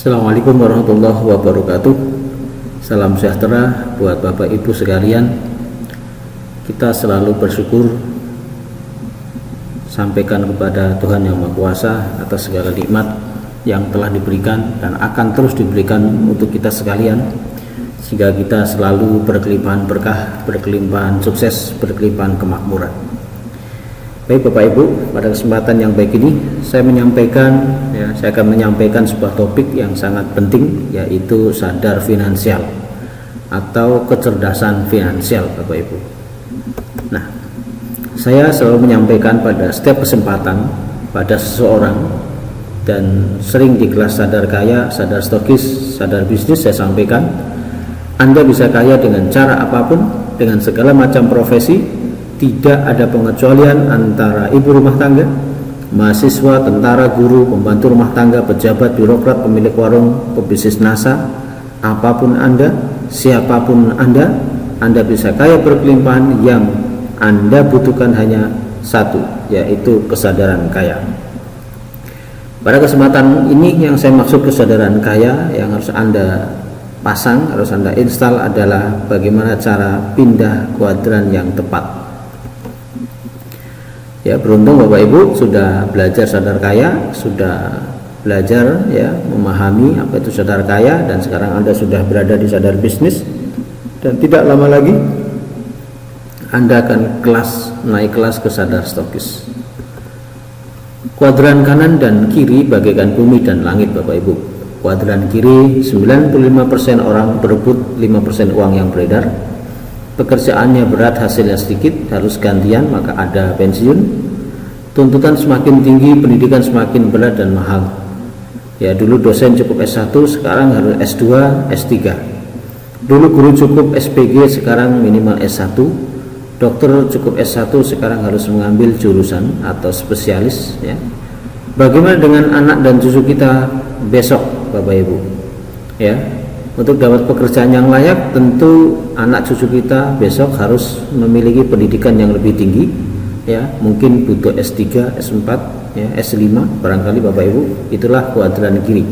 Assalamualaikum warahmatullahi wabarakatuh. Salam sejahtera buat Bapak Ibu sekalian. Kita selalu bersyukur sampaikan kepada Tuhan Yang Maha Kuasa atas segala nikmat yang telah diberikan dan akan terus diberikan untuk kita sekalian, sehingga kita selalu berkelimpahan berkah, berkelimpahan sukses, berkelimpahan kemakmuran. Baik Bapak Ibu, pada kesempatan yang baik ini saya akan menyampaikan sebuah topik yang sangat penting, yaitu sadar finansial atau kecerdasan finansial Bapak Ibu. Nah, saya selalu menyampaikan pada setiap kesempatan pada seseorang, dan sering di kelas sadar kaya, sadar stokis, sadar bisnis saya sampaikan, Anda bisa kaya dengan cara apapun, dengan segala macam profesi. Tidak ada pengecualian antara ibu rumah tangga, mahasiswa, tentara, guru, pembantu rumah tangga, pejabat, birokrat, pemilik warung, pebisnis NASA. Apapun Anda, siapapun Anda bisa kaya berkelimpahan. Yang Anda butuhkan hanya satu, yaitu kesadaran kaya. Pada kesempatan ini yang saya maksud kesadaran kaya yang harus Anda pasang, harus Anda install adalah bagaimana cara pindah kuadran yang tepat. Ya, beruntung Bapak Ibu sudah belajar sadar kaya, sudah belajar memahami apa itu sadar kaya, dan sekarang Anda sudah berada di sadar bisnis, dan tidak lama lagi Anda akan naik kelas ke sadar stokis. Kuadran kanan dan kiri bagaikan bumi dan langit Bapak Ibu. Kuadran kiri 95% orang berebut 5% uang yang beredar. Pekerjaannya berat, hasilnya sedikit, harus gantian, maka ada pensiun. Tuntutan semakin tinggi, pendidikan semakin berat dan mahal. Ya, dulu dosen cukup S1, sekarang harus S2, S3. Dulu guru cukup SPG, sekarang minimal S1. Dokter cukup S1, sekarang harus mengambil jurusan atau spesialis. Ya. Bagaimana dengan anak dan cucu kita besok, Bapak Ibu? Ya, untuk dapat pekerjaan yang layak, tentu anak cucu kita besok harus memiliki pendidikan yang lebih tinggi. Ya, mungkin butuh S3, S4, S5 barangkali Bapak Ibu. Itulah kuadran kiri.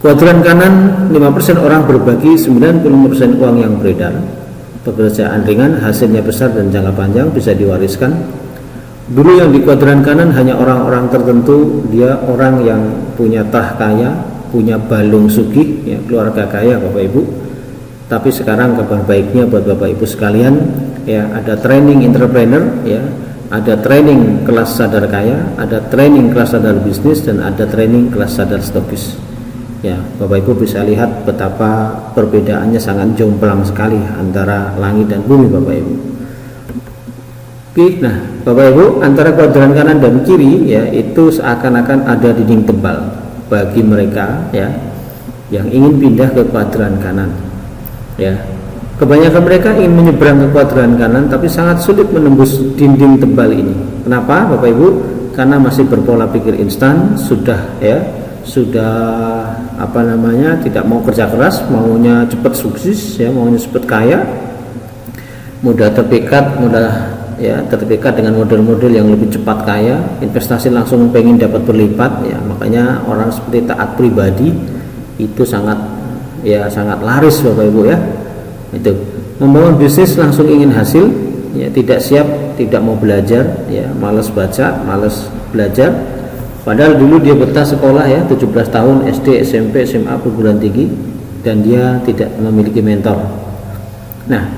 Kuadran kanan 5% orang berbagi 95% uang yang beredar. Pekerjaan ringan, hasilnya besar dan jangka panjang, bisa diwariskan. Dulu yang di kuadran kanan hanya orang-orang tertentu, dia orang yang punya tah kaya, punya balung sugih, keluarga kaya Bapak Ibu. Tapi sekarang kabar baiknya buat Bapak Ibu sekalian, ada training entrepreneur, ada training kelas sadar kaya, ada training kelas sadar bisnis, dan ada training kelas sadar stokis. Ya, Bapak Ibu bisa lihat betapa perbedaannya sangat jomplang sekali antara langit dan bumi Bapak Ibu. Oke, nah Bapak Ibu, antara kuadran kanan dan kiri itu seakan-akan ada dinding tebal bagi mereka yang ingin pindah ke kuadran kanan. Kebanyakan mereka ingin menyeberang ke kuadran kanan, tapi sangat sulit menembus dinding tebal ini. Kenapa Bapak Ibu? Karena masih berpola pikir instan, sudah tidak mau kerja keras, maunya cepat sukses, maunya cepat kaya, mudah terpikat dengan model-model yang lebih cepat kaya, investasi langsung pengen dapat berlipat. Makanya orang seperti taat pribadi itu sangat laris Bapak Ibu. Itu membangun bisnis langsung ingin hasil, tidak siap, tidak mau belajar, malas baca, malas belajar. Padahal dulu dia betah sekolah 17 tahun SD, SMP, SMA, perguruan tinggi, dan dia tidak memiliki mentor. Nah,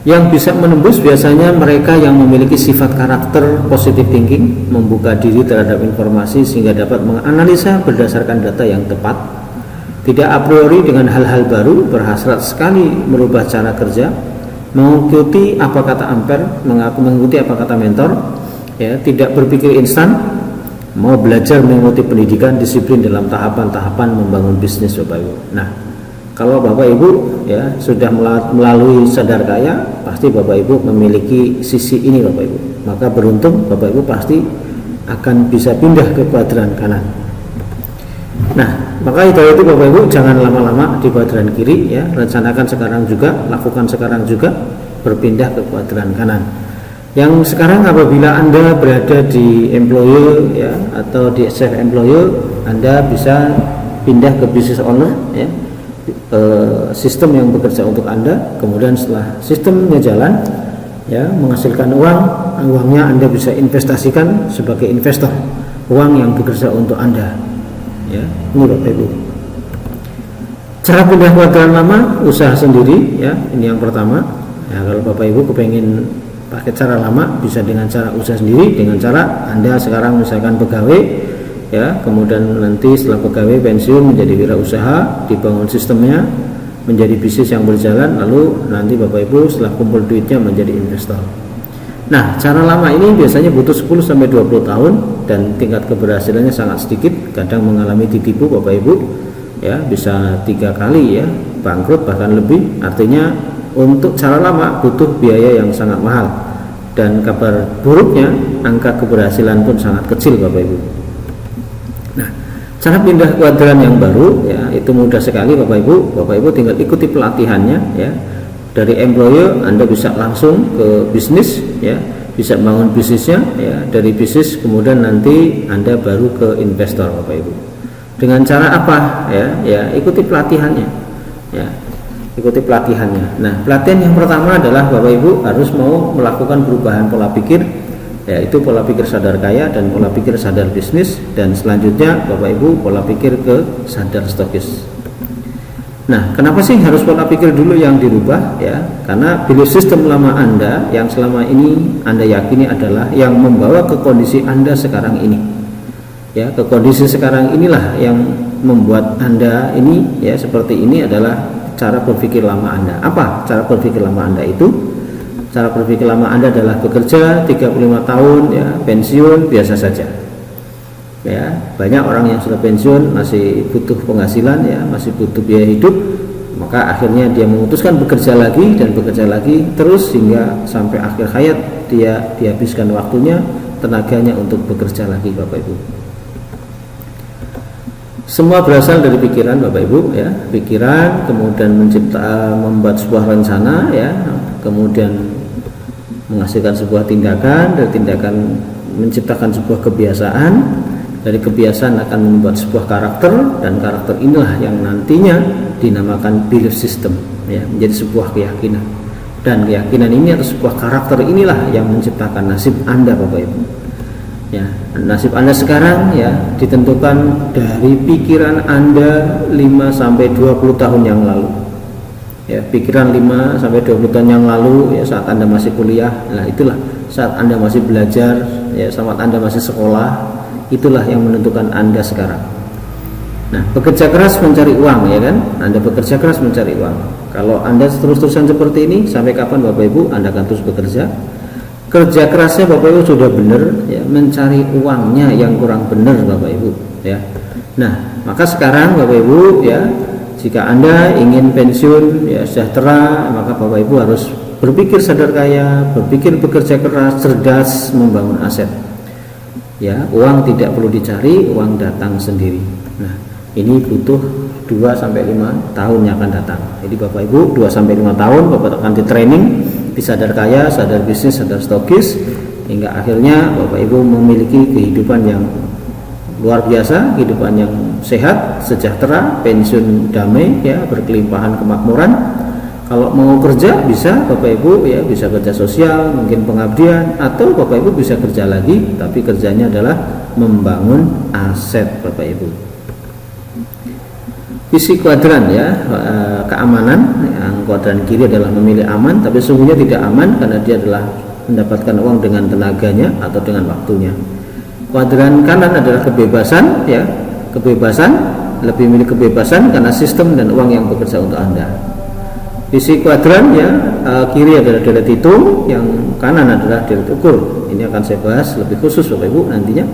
yang bisa menembus biasanya mereka yang memiliki sifat karakter positive thinking, membuka diri terhadap informasi sehingga dapat menganalisa berdasarkan data yang tepat, tidak a priori dengan hal-hal baru, berhasrat sekali merubah cara kerja, mengikuti apa kata ampere, mengikuti apa kata mentor, tidak berpikir instan, mau belajar mengikuti pendidikan, disiplin dalam tahapan-tahapan membangun bisnis Bapak Ibu. Nah, kalau Bapak Ibu sudah melalui sadar kaya, pasti Bapak Ibu memiliki sisi ini Bapak Ibu. Maka beruntung Bapak Ibu pasti akan bisa pindah ke kuadran kanan. Nah, maka itu Bapak Ibu jangan lama-lama di kuadran kiri, rencanakan sekarang juga, lakukan sekarang juga, berpindah ke kuadran kanan. Yang sekarang apabila Anda berada di employer atau di self employer, Anda bisa pindah ke business owner, ya, sistem yang bekerja untuk Anda. Kemudian setelah sistemnya jalan, ya, menghasilkan uangnya Anda bisa investasikan sebagai investor, uang yang bekerja untuk Anda, ya. Ini Bapak Ibu. Cara pindah kuadran lama, usaha sendiri, ya, ini yang pertama. Ya, kalau Bapak Ibu kepengen pakai cara lama, bisa dengan cara usaha sendiri, dengan cara Anda sekarang misalkan pegawai, ya, kemudian nanti setelah pegawai pensiun menjadi wirausaha, dibangun sistemnya menjadi bisnis yang berjalan, lalu nanti Bapak Ibu setelah kumpul duitnya menjadi investor. Nah, cara lama ini biasanya butuh 10-20 tahun dan tingkat keberhasilannya sangat sedikit, kadang mengalami ditipu Bapak Ibu, ya, bisa 3 kali, ya, bangkrut bahkan lebih. Artinya untuk cara lama butuh biaya yang sangat mahal, dan kabar buruknya angka keberhasilan pun sangat kecil Bapak Ibu. Nah, cara pindah kuadran yang baru, ya, itu mudah sekali Bapak Ibu. Bapak Ibu tinggal ikuti pelatihannya, ya. Dari employer Anda bisa langsung ke bisnis, ya, bisa bangun bisnisnya, ya. Dari bisnis kemudian nanti Anda baru ke investor Bapak Ibu. Dengan cara apa? Ya, ikuti pelatihannya, ya. Ikuti pelatihannya. Nah, pelatihan yang pertama adalah Bapak Ibu harus mau melakukan perubahan pola pikir, yaitu pola pikir sadar kaya dan pola pikir sadar bisnis, dan selanjutnya Bapak Ibu pola pikir ke sadar stokis. Nah, kenapa sih harus pola pikir dulu yang dirubah, ya? Karena belief system lama Anda yang selama ini Anda yakini adalah yang membawa ke kondisi Anda sekarang ini. Ya, ke kondisi sekarang inilah yang membuat Anda ini, ya, seperti ini adalah cara berpikir lama Anda. Apa cara berpikir lama Anda itu? Cara berpikir lama Anda adalah bekerja 35 tahun, ya, pensiun biasa saja. Ya, banyak orang yang sudah pensiun masih butuh penghasilan, ya, masih butuh biaya hidup, maka akhirnya dia memutuskan bekerja lagi dan bekerja lagi terus hingga sampai akhir hayat dia dihabiskan waktunya, tenaganya untuk bekerja lagi Bapak Ibu. Semua berasal dari pikiran Bapak Ibu, ya, pikiran, kemudian membuat sebuah rencana, ya, kemudian menghasilkan sebuah tindakan, dari tindakan menciptakan sebuah kebiasaan, dari kebiasaan akan membuat sebuah karakter, dan karakter inilah yang nantinya dinamakan belief system, ya, menjadi sebuah keyakinan, dan keyakinan ini atau sebuah karakter inilah yang menciptakan nasib Anda Bapak Ibu. Ya, nasib Anda sekarang, ya, ditentukan dari pikiran Anda 5-20 tahun yang lalu. Ya, pikiran 5-20 tahun yang lalu, ya, saat Anda masih kuliah, nah itulah saat Anda masih belajar, ya, saat Anda masih sekolah, itulah yang menentukan Anda sekarang. Nah, bekerja keras mencari uang, ya kan? Anda bekerja keras mencari uang. Kalau Anda terus-terusan seperti ini, sampai kapan Bapak Ibu Anda akan terus bekerja? Kerja kerasnya Bapak Ibu sudah benar, ya, mencari uangnya yang kurang benar Bapak Ibu, ya. Nah, maka sekarang Bapak Ibu, ya, jika Anda ingin pensiun, ya, sejahtera, maka Bapak Ibu harus berpikir sadar kaya, berpikir bekerja keras, cerdas, membangun aset. Ya, uang tidak perlu dicari, uang datang sendiri. Nah, ini butuh 2-5 tahun yang akan datang. Jadi Bapak Ibu 2-5 tahun Bapak akan di training di sadar kaya, sadar bisnis, sadar stokis, hingga akhirnya Bapak Ibu memiliki kehidupan yang luar biasa, kehidupan yang sehat, sejahtera, pensiun damai, ya, berkelimpahan kemakmuran. Kalau mau kerja bisa Bapak Ibu, ya, bisa kerja sosial, mungkin pengabdian, atau Bapak Ibu bisa kerja lagi, tapi kerjanya adalah membangun aset Bapak Ibu. Visi kuadran, ya, keamanan, yang kuadran kiri adalah memilih aman, tapi sesungguhnya tidak aman karena dia adalah mendapatkan uang dengan tenaganya atau dengan waktunya. Kuadran kanan adalah kebebasan, ya, kebebasan, lebih milih kebebasan karena sistem dan uang yang bekerja untuk Anda. Visi kuadran, ya, kiri adalah deret hitung, yang kanan adalah deret ukur. Ini akan saya bahas lebih khusus Bapak Ibu nantinya.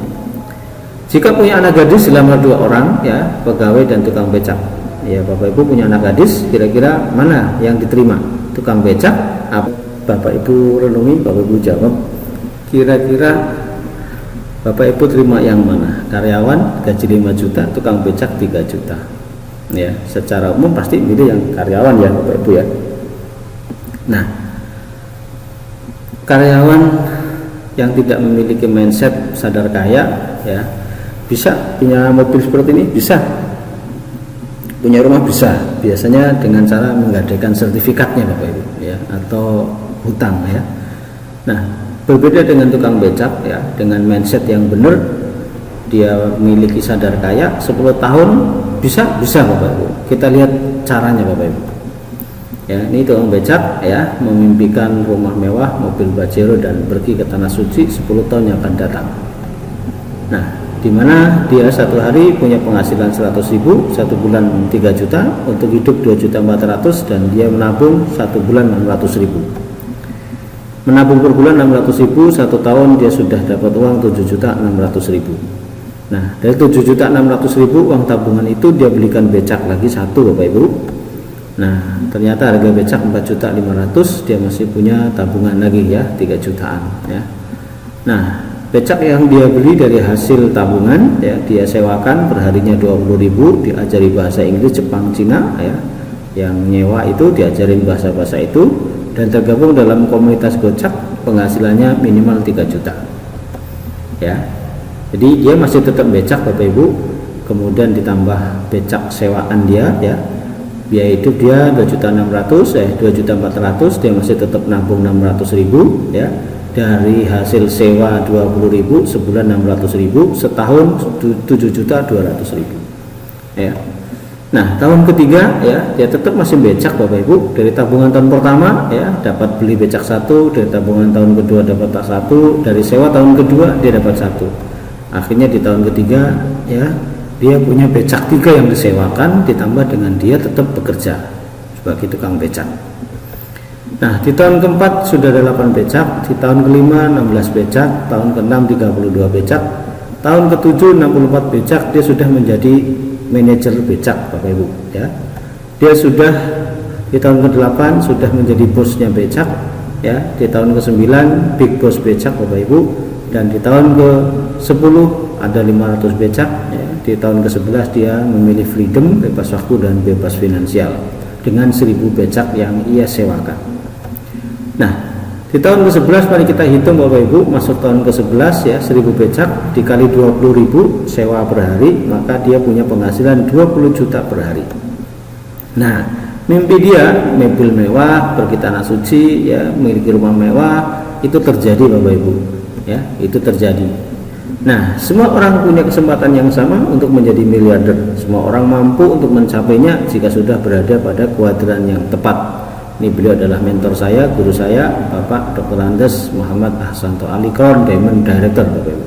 Jika punya anak gadis dilamar 2 orang, ya, pegawai dan tukang becak. Ya, Bapak Ibu punya anak gadis, kira-kira mana yang diterima? Tukang becak? Bapak Ibu renungi, Bapak Ibu jawab. Kira-kira Bapak Ibu terima yang mana? Karyawan gaji 5 juta, tukang becak 3 juta. Ya, secara umum pasti pilih yang karyawan, ya Bapak Ibu, ya. Nah, karyawan yang tidak memiliki mindset sadar kaya, ya, bisa punya mobil seperti ini, bisa, punya rumah bisa, biasanya dengan cara menggadaikan sertifikatnya Bapak Ibu ya, atau hutang ya. Nah, berbeda dengan tukang becak ya, dengan mindset yang benar, dia memiliki sadar kaya 10 tahun bisa Bapak Ibu. Kita lihat caranya Bapak Ibu. Ya, ini tukang becak ya, memimpikan rumah mewah, mobil Pajero dan pergi ke tanah suci 10 tahun yang akan datang. Nah, di mana dia satu hari punya penghasilan 100.000, satu bulan 3 juta, untuk hidup 2.400.000, dan dia menabung satu bulan 600.000. Menabung per bulan 600.000, satu tahun dia sudah dapat uang 7.600.000. Nah, dari 7.600.000 uang tabungan itu dia belikan becak lagi satu Bapak Ibu. Nah, ternyata harga becak 4.500.000, dia masih punya tabungan lagi ya 3 jutaan ya. Nah, becak yang dia beli dari hasil tabungan ya, dia sewakan perharinya 20.000, diajari bahasa Inggris, Jepang, Cina ya. Yang nyewa itu diajarin bahasa-bahasa itu, dan tergabung dalam komunitas gocak, penghasilannya minimal 3 juta ya. Jadi dia masih tetap becak Bapak Ibu, kemudian ditambah becak sewaan dia ya, biaya hidup dia 2.400.000, dia masih tetap nabung 600.000 ya. Dari hasil sewa 20.000, sebulan 600.000, setahun 7.200.000 ya. Nah, tahun ketiga ya, dia tetap masih becak Bapak Ibu. Dari tabungan tahun pertama ya, dapat beli becak satu, dari tabungan tahun kedua dapat tak satu, dari sewa tahun kedua dia dapat satu. Akhirnya di tahun ketiga ya, dia punya becak 3 yang disewakan, ditambah dengan dia tetap bekerja sebagai tukang becak. Nah, di tahun keempat sudah ada 8 becak, di tahun kelima 16 becak, tahun keenam 32 becak, tahun ketujuh 64 becak, dia sudah menjadi manajer becak Bapak Ibu ya. Dia sudah di tahun ke-8 sudah menjadi bosnya becak ya, di tahun ke-9 big boss becak Bapak Ibu, dan di tahun ke-10 ada 500 becak ya. Di tahun ke-11 dia memilih freedom, bebas waktu dan bebas finansial dengan 1.000 becak yang ia sewakan. Nah, di tahun ke-11 mari kita hitung Bapak Ibu, masuk tahun ke-11 ya, 1.000 becak dikali 20.000 sewa per hari, maka dia punya penghasilan 20 juta per hari. Nah, mimpi dia mobil mewah, pergi tanah suci ya, memiliki rumah mewah, itu terjadi Bapak Ibu ya, itu terjadi. Nah, semua orang punya kesempatan yang sama untuk menjadi miliarder. Semua orang mampu untuk mencapainya jika sudah berada pada kuadran yang tepat. Ini beliau adalah mentor saya, guru saya, Bapak Dr. Andes Muhammad Ahsanto Ali, Crown Diamond Director Bapak Ibu.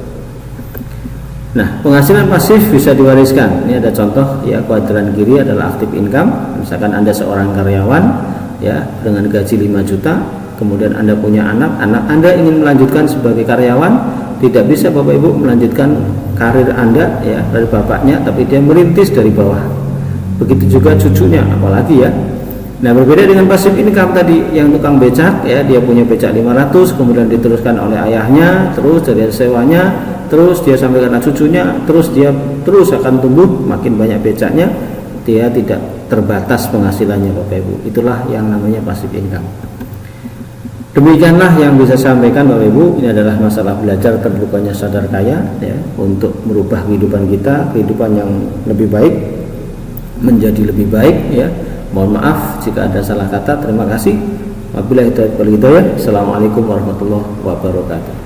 Nah, penghasilan pasif bisa diwariskan. Ini ada contoh ya, kuadran kiri adalah active income. Misalkan Anda seorang karyawan ya, dengan gaji 5 juta, kemudian Anda punya anak Anda ingin melanjutkan sebagai karyawan, tidak bisa Bapak Ibu melanjutkan karir Anda ya dari bapaknya, tapi dia merintis dari bawah. Begitu juga cucunya, apalagi ya. Nah, berbeda dengan pasif income tadi yang tukang becak ya, dia punya becak 500, kemudian diteruskan oleh ayahnya, terus dari sewanya, terus dia sampai ke anak cucunya, terus dia terus akan tumbuh, makin banyak becaknya, dia tidak terbatas penghasilannya Bapak Ibu. Itulah yang namanya pasif income. Demikianlah yang bisa saya sampaikan Bapak Ibu. Ini adalah masalah belajar terbukanya sadar kaya ya, untuk merubah kehidupan kita, kehidupan yang lebih baik menjadi lebih baik ya. Mohon maaf jika ada salah kata. Terima kasih. Wabillahi taufiq wal hidayah. Assalamualaikum warahmatullahi wabarakatuh.